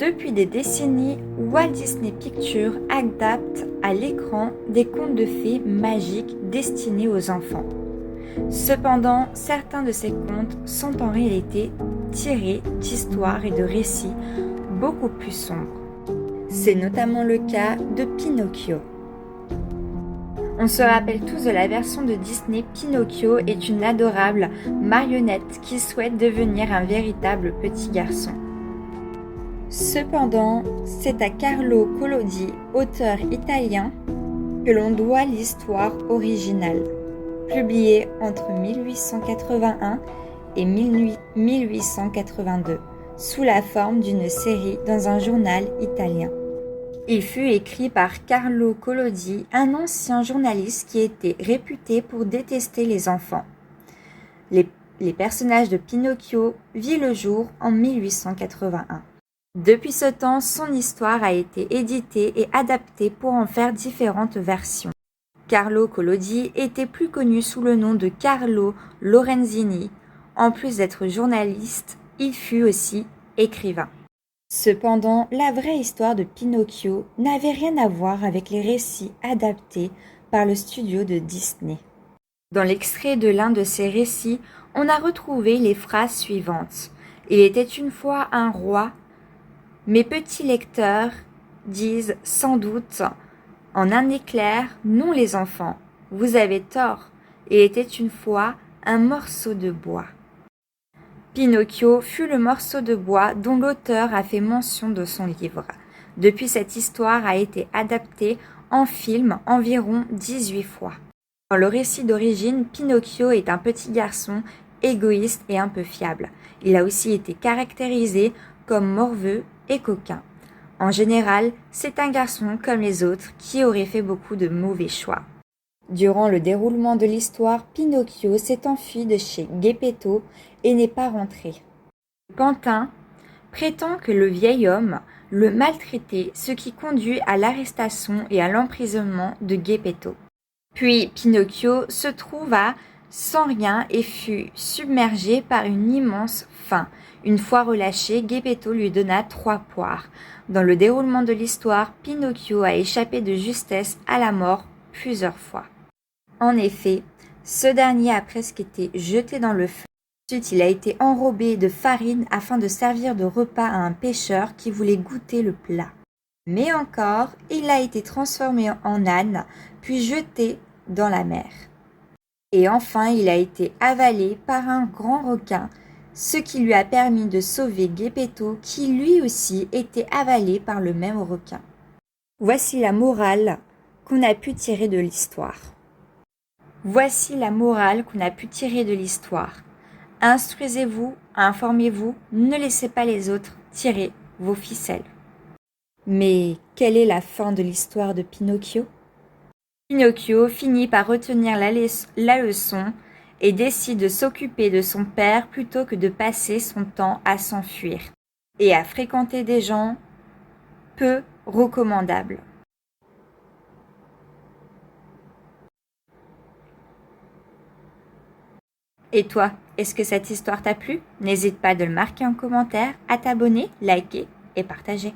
Depuis des décennies, Walt Disney Pictures adapte à l'écran des contes de fées magiques destinés aux enfants. Cependant, certains de ces contes sont en réalité tirés d'histoires et de récits beaucoup plus sombres. C'est notamment le cas de Pinocchio. On se rappelle tous de la version de Disney. Pinocchio est une adorable marionnette qui souhaite devenir un véritable petit garçon. Cependant, c'est à Carlo Collodi, auteur italien, que l'on doit l'histoire originale, publiée entre 1881 et 1882, sous la forme d'une série dans un journal italien. Il fut écrit par Carlo Collodi, un ancien journaliste qui était réputé pour détester les enfants. Les personnages de Pinocchio vit le jour en 1881. Depuis ce temps, son histoire a été éditée et adaptée pour en faire différentes versions. Carlo Collodi était plus connu sous le nom de Carlo Lorenzini. En plus d'être journaliste, il fut aussi écrivain. Cependant, la vraie histoire de Pinocchio n'avait rien à voir avec les récits adaptés par le studio de Disney. Dans l'extrait de l'un de ces récits, on a retrouvé les phrases suivantes. « Il était une fois un roi. Mes petits lecteurs disent sans doute en un éclair, non les enfants, vous avez tort. Il était une fois un morceau de bois. » Pinocchio fut le morceau de bois dont l'auteur a fait mention dans son livre. Depuis, cette histoire a été adaptée en film environ 18 fois. Dans le récit d'origine, Pinocchio est un petit garçon égoïste et un peu fiable. Il a aussi été caractérisé comme morveux et coquin. En général, c'est un garçon comme les autres qui aurait fait beaucoup de mauvais choix. Durant le déroulement de l'histoire, Pinocchio s'est enfui de chez Geppetto et n'est pas rentré. Pantin prétend que le vieil homme le maltraitait, ce qui conduit à l'arrestation et à l'emprisonnement de Geppetto. Puis Pinocchio se trouva sans rien et fut submergé par une immense faim. Une fois relâché, Geppetto lui donna 3 poires. Dans le déroulement de l'histoire, Pinocchio a échappé de justesse à la mort plusieurs fois. En effet, ce dernier a presque été jeté dans le feu. Ensuite, il a été enrobé de farine afin de servir de repas à un pêcheur qui voulait goûter le plat. Mais encore, il a été transformé en âne, puis jeté dans la mer. Et enfin, il a été avalé par un grand requin, ce qui lui a permis de sauver Geppetto, qui lui aussi était avalé par le même requin. Voici la morale qu'on a pu tirer de l'histoire. Voici la morale qu'on a pu tirer de l'histoire. Instruisez-vous, informez-vous, ne laissez pas les autres tirer vos ficelles. Mais quelle est la fin de l'histoire de Pinocchio ? Pinocchio finit par retenir la leçon et décide de s'occuper de son père plutôt que de passer son temps à s'enfuir et à fréquenter des gens peu recommandables. Et toi, est-ce que cette histoire t'a plu ? N'hésite pas de le marquer en commentaire, à t'abonner, liker et partager.